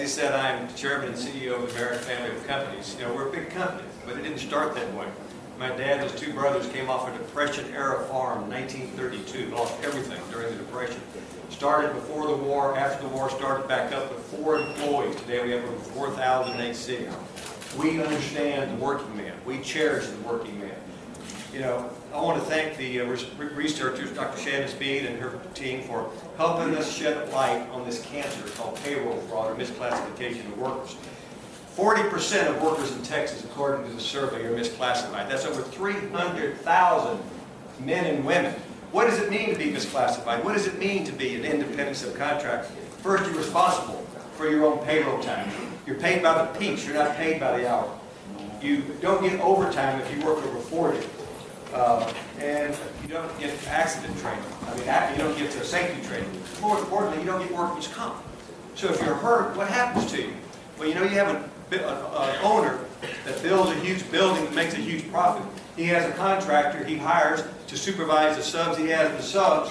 he said, I'm chairman and CEO of the Marek Family of Companies. You know, we're a big company, but it didn't start that way. My dad and his two brothers came off a Depression-era farm in 1932, lost everything during the Depression. Started before the war, after the war, started back up with 4 employees. Today we have over 4,000 in 8 cities. We understand the working man. We cherish the working man. You know, I want to thank the researchers, Dr. Shannon Speed and her team, for helping us shed light on this cancer called payroll fraud or misclassification of workers. 40% of workers in Texas, according to the survey, are misclassified. That's over 300,000 men and women. What does it mean to be misclassified? What does it mean to be an independent subcontractor? First, you're responsible for your own payroll tax. You're paid by the piece. You're not paid by the hour. You don't get overtime if you work over 40. And you don't get accident training. I mean, you don't get safety training. More importantly, you don't get workman's comp. So if you're hurt, what happens to you? Well, you know, you have an owner that builds a huge building that makes a huge profit. He has a contractor he hires to supervise the subs. He has the subs,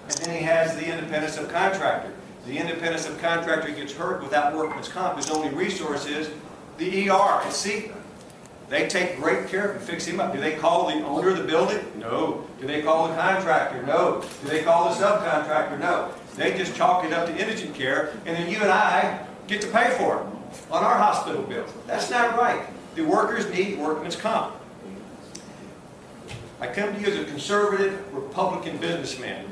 and then he has the independent subcontractor. The independent subcontractor gets hurt without workman's comp. His only resource is the ER at sea. They take great care of him, fix him up. Do they call the owner of the building? No. Do they call the contractor? No. Do they call the subcontractor? No. They just chalk it up to indigent care, and then you and I get to pay for it on our hospital bills. That's not right. The workers need workman's comp. I come to you as a conservative Republican businessman.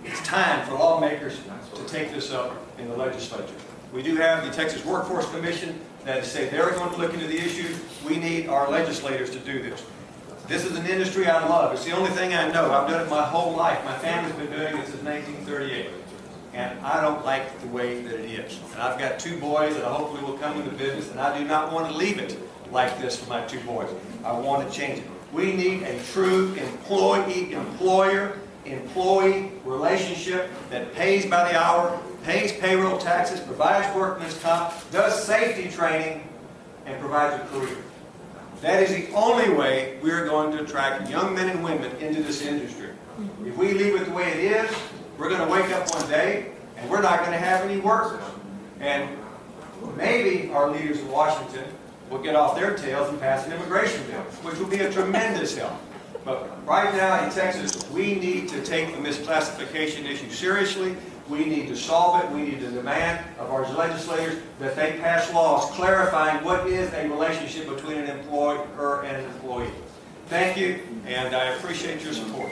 It's time for lawmakers to take this up in the legislature. We do have the Texas Workforce Commission that say they're going to look into the issue. We need our legislators to do this. This is an industry I love. It's the only thing I know. I've done it my whole life. My family's been doing it since 1938. And I don't like the way that it is. And I've got 2 boys that hopefully will come into business, and I do not want to leave it like this for my 2 boys. I want to change it. We need a true employee-employee relationship that pays by the hour, pays payroll taxes, provides workman's comp, does safety training, and provides a career. That is the only way we are going to attract young men and women into this industry. If we leave it the way it is, we're going to wake up one day and we're not going to have any workers. And maybe our leaders in Washington will get off their tails and pass an immigration bill, which will be a tremendous help. But right now in Texas, we need to take the misclassification issue seriously. We need to solve it. We need to demand of our legislators that they pass laws clarifying what is a relationship between an employer and an employee. Thank you, and I appreciate your support.